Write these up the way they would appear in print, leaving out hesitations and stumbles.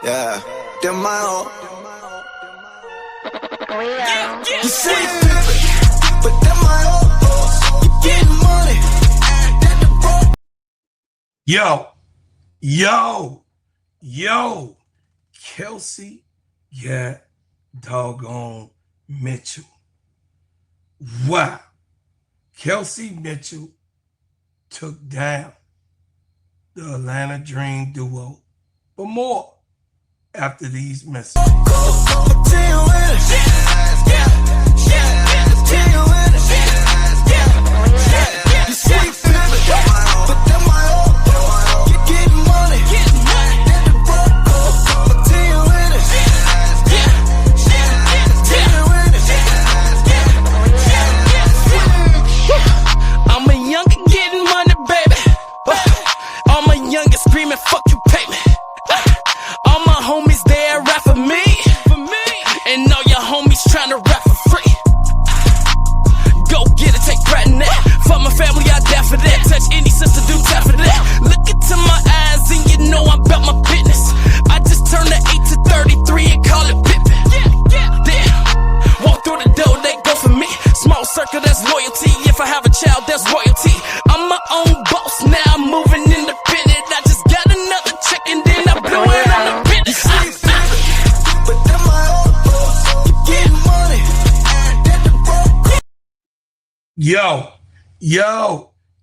Yeah, them my own. You say you pimpin', but them my own. You getting money. Yo, Kelsey got doggone Mitchell. Wow. Kelsey Mitchell took down the Atlanta Dream duo. But more after these messages.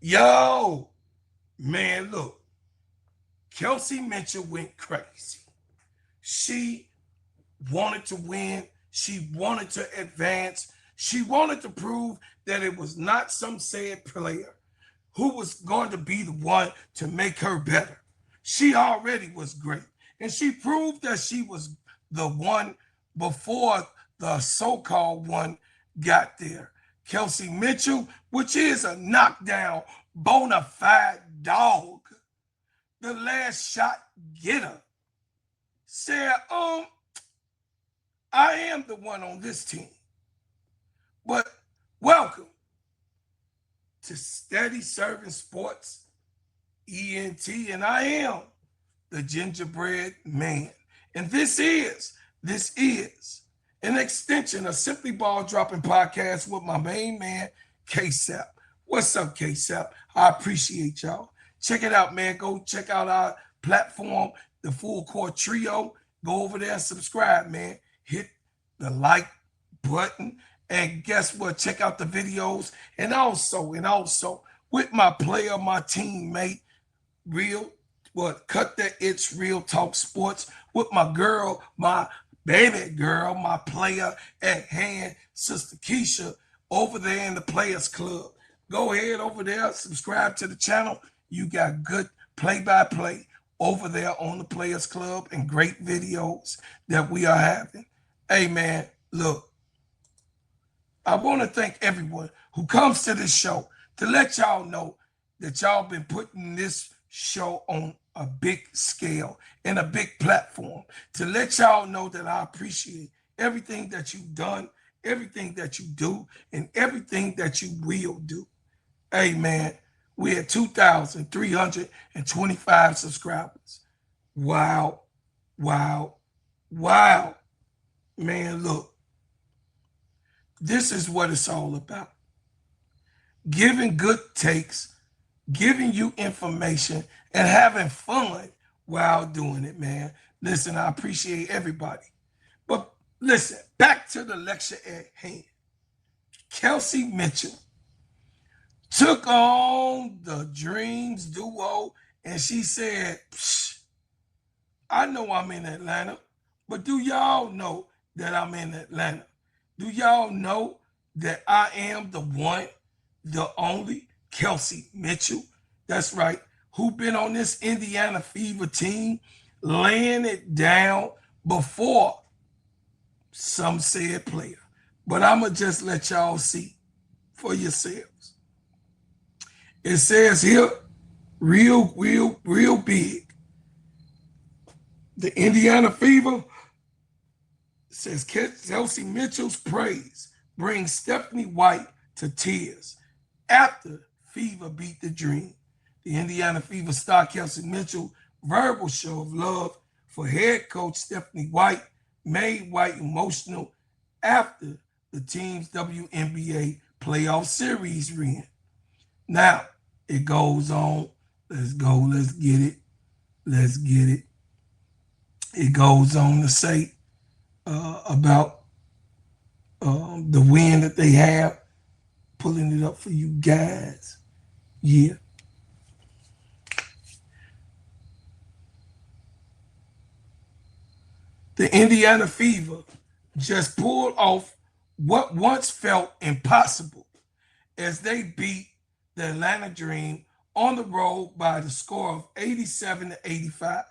Yo, man, look, Kelsey Mitchell went crazy. She wanted to win. She wanted to advance. She wanted to prove that it was not some said player who was going to be the one to make her better. She already was great. And she proved that she was the one before the so-called one got there. Kelsey Mitchell, which is a knockdown, bona fide dog, the last shot getter, said, I am the one on this team. But welcome to Steady Serv'n Sports, ENT, and I am the gingerbread man. And this is an extension of Simply Ball Dropping Podcast with my main man, KEYSHA. What's up, KEYSHA? I appreciate y'all. Check it out, man. Go check out our platform, the Full Court Trio. Go over there and subscribe, man. Hit the like button. And guess what? Check out the videos. And also, with my player, my teammate, Cut That Itch Real Talk Sports, with my girl, my baby girl, my player at hand, Sister KEYSHA, over there in the Players Club. Go ahead over there, subscribe to the channel. You got good play-by-play over there on the Players Club and great videos that we are having. Hey, man, look, I want to thank everyone who comes to this show to let y'all know that y'all been putting this show on a big scale and a big platform, to let y'all know that I appreciate everything that you've done, everything that you do, and everything that you will do. Hey, man, we're at 2,325 subscribers. Wow. Man, look, this is what it's all about. Giving good takes, giving you information, and having fun while doing it, man. Listen, I appreciate everybody. But listen, back to the lecture at hand. Kelsey Mitchell took on the Dreams duo, and she said, I know I'm in Atlanta, but do y'all know that I'm in Atlanta? Do y'all know that I am the one, the only Kelsey Mitchell? That's right. Who been on this Indiana Fever team, laying it down before some said player. But I'm going to just let y'all see for yourselves. It says here, real big. The Indiana Fever says Kelsey Mitchell's praise brings Stephanie White to tears after Fever beat the Dream. The Indiana Fever star Kelsey Mitchell verbal show of love for head coach Stephanie White made White emotional after the team's WNBA playoff series win. Now, it goes on. Let's go. Let's get it. Let's get it. It goes on to say about the win that they have. Pulling it up for you guys. Yeah. The Indiana Fever just pulled off what once felt impossible as they beat the Atlanta Dream on the road by the score of 87-85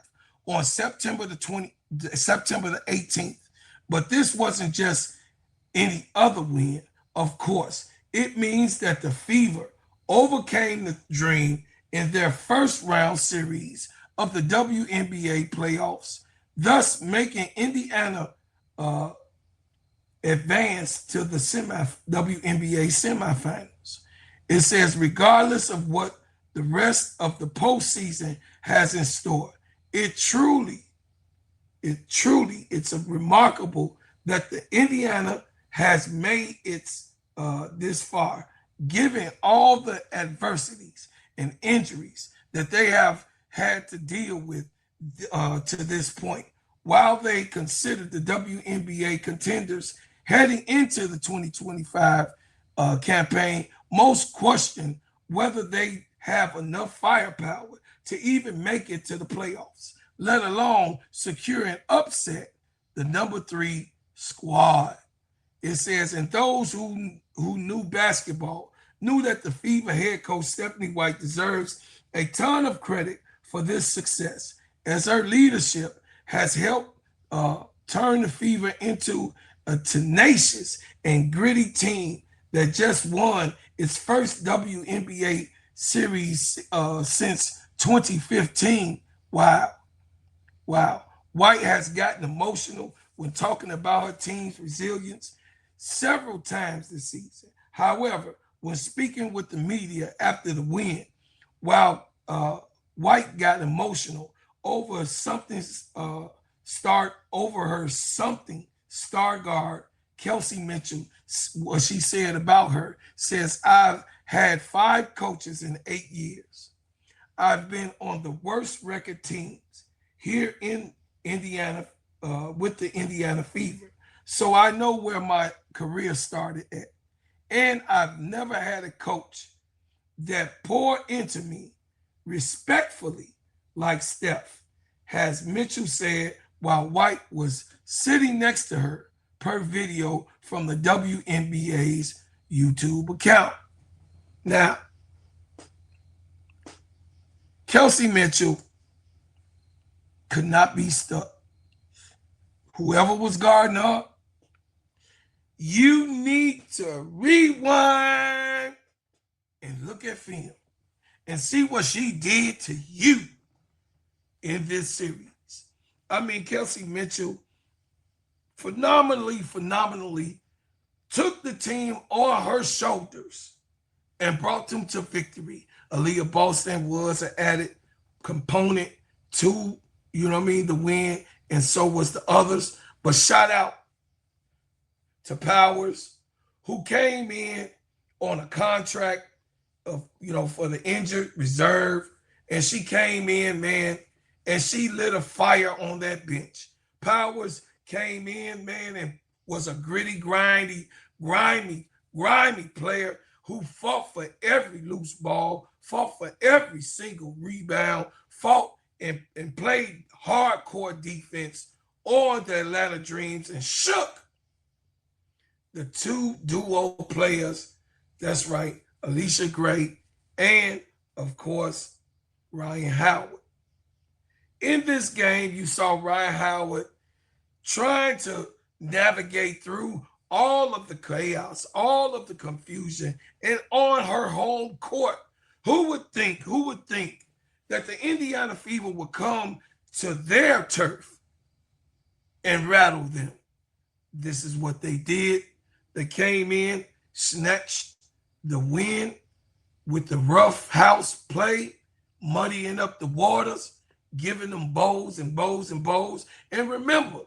on September the 18th. But this wasn't just any other win, of course. It means that the Fever overcame the Dream in their first round series of the WNBA playoffs, thus making Indiana advance to the WNBA semifinals. It says, regardless of what the rest of the postseason has in store, it's a remarkable that the Indiana has made its this far, given all the adversities and injuries that they have had to deal with to this point. While they consider the WNBA contenders heading into the 2025 campaign, most question whether they have enough firepower to even make it to the playoffs, let alone secure and upset the number 3 squad. It says, and those who knew basketball knew that the Fever head coach Stephanie White deserves a ton of credit for this success, as her leadership has helped turn the Fever into a tenacious and gritty team that just won its first WNBA series since 2015. Wow. White has gotten emotional when talking about her team's resilience several times this season. However, when speaking with the media after the win, while White got emotional over her star guard, Kelsey Mitchell, what she said about her, says, I've had 5 coaches in 8 years. I've been on the worst record teams here in Indiana with the Indiana Fever. So I know where my career started at. And I've never had a coach that poured into me respectfully like Steph, has Mitchell said while White was sitting next to her per video from the WNBA's YouTube account. Now, Kelsey Mitchell could not be stuck. Whoever was guarding her, you need to rewind and look at film and see what she did to you in this series. I mean, Kelsey Mitchell phenomenally took the team on her shoulders and brought them to victory. Aaliyah Boston was an added component to, the win, and so was the others. But shout out to Powers, who came in on a contract of, for the injured reserve. And she came in, man, and she lit a fire on that bench. Powers came in, man, and was a gritty, grimy player who fought for every loose ball, fought for every single rebound, fought and played hardcore defense on the Atlanta Dreams and shook the 2 duo players. That's right, Alicia Gray and, of course, Ryan Howard. In this game, you saw Ryan Howard trying to navigate through all of the chaos, all of the confusion, and on her home court. Who would think that the Indiana Fever would come to their turf and rattle them? This is what they did. They came in, snatched the win with the rough house play, muddying up the waters, giving them bows and bows and bows. And remember,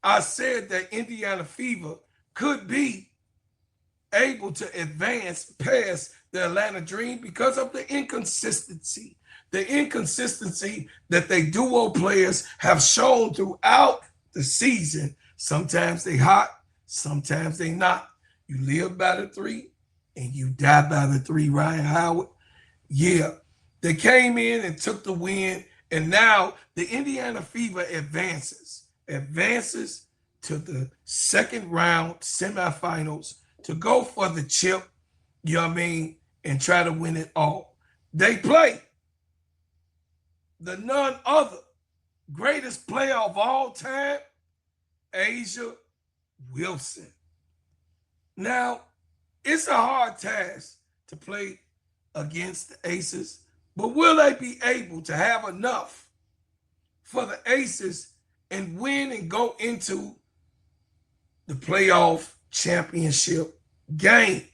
I said that Indiana Fever could be able to advance past the Atlanta Dream because of the inconsistency. The inconsistency that they duo players have shown throughout the season. Sometimes they hot, sometimes they not. You live by the three and you die by the three, Ryan Howard. Yeah, they came in and took the win, and now the Indiana Fever advances to the second round semifinals to go for the chip, you know what I mean, and try to win it all. They play the none other greatest player of all time, A'ja Wilson. Now, it's a hard task to play against the Aces, but will they be able to have enough for the Aces and win and go into the playoff championship game?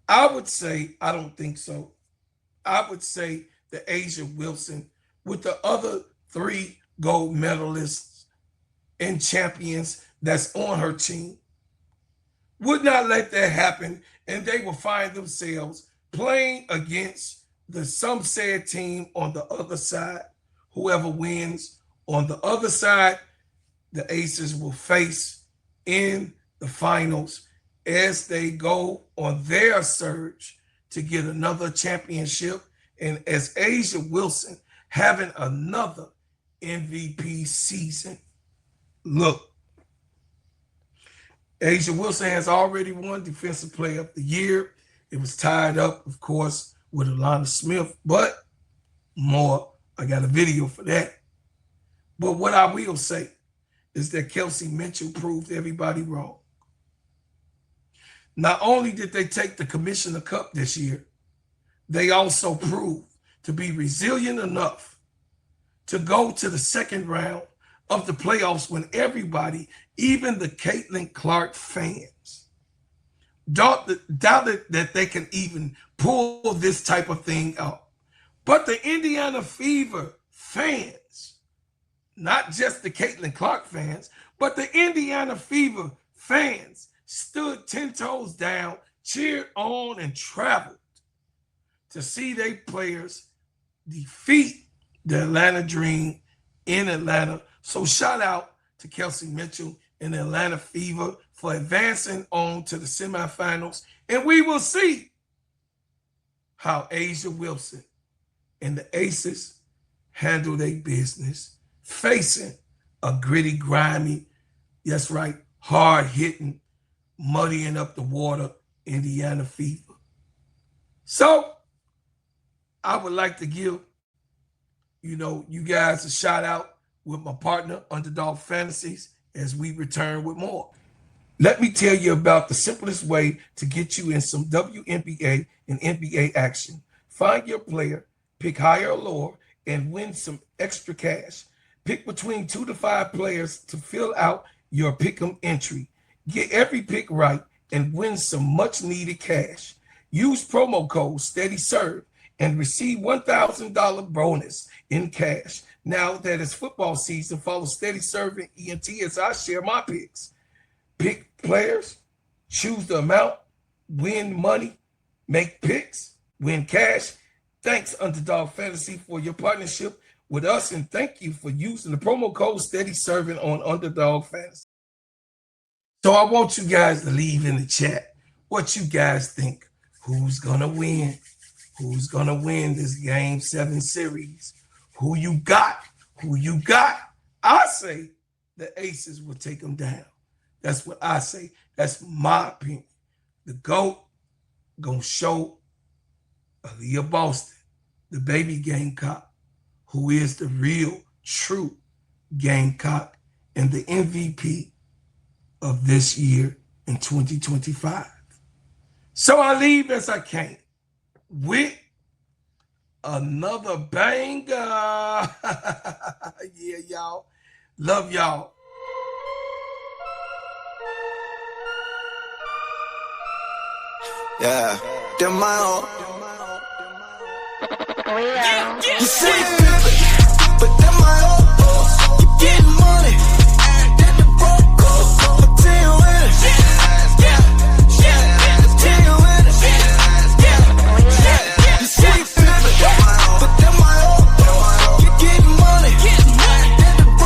I would say, I don't think so. I would say that A'ja Wilson, with the other 3 gold medalists and champions that's on her team, would not let that happen, and they will find themselves playing against the some said team on the other side. Whoever wins on the other side, the Aces will face in the finals as they go on their surge to get another championship, and as A'ja Wilson having another MVP season. Look, A'ja Wilson has already won Defensive Player of the Year. It was tied up, of course, with Alana Smith, but more. I got a video for that. But what I will say is that Kelsey Mitchell proved everybody wrong. Not only did they take the Commissioner Cup this year, they also proved to be resilient enough to go to the second round of the playoffs when everybody, even the Caitlin Clark fans, doubted that they can even pull this type of thing out. But the Indiana Fever fans, not just the Caitlin Clark fans, but the Indiana Fever fans stood 10 toes down, cheered on, and traveled to see their players defeat the Atlanta Dream in Atlanta. So shout out to Kelsey Mitchell and the Atlanta Fever for advancing on to the semifinals. And we will see how A'ja Wilson and the Aces handle their business, facing a gritty, grimy, that's right, hard-hitting, muddying up the water Indiana Fever. So I would like to give, you guys a shout out with my partner, Underdog Fantasies, as we return with more. Let me tell you about the simplest way to get you in some WNBA and NBA action. Find your player, pick higher or lower, and win some extra cash. Pick between 2 to 5 players to fill out your pick'em entry. Get every pick right and win some much needed cash. Use promo code SteadyServe and receive $1,000 bonus in cash. Now that it's football season, follow Steady Serving ENT as I share my picks. Pick players, choose the amount, win money, make picks, win cash. Thanks, Underdog Fantasy, for your partnership with us, and thank you for using the promo code Steady Serving on Underdog Fantasy. So I want you guys to leave in the chat what you guys think. Who's gonna win? Who's gonna win this Game 7 series? Who you got? Who you got? I say the Aces will take them down. That's what I say. That's my opinion. The GOAT gonna show Aaliyah Boston, the baby Gamecock, who is the real, true Gamecock and the MVP of this year in 2025. So I leave as I came with another banger. Yeah, y'all. Love y'all. Yeah, them my own. We are. You see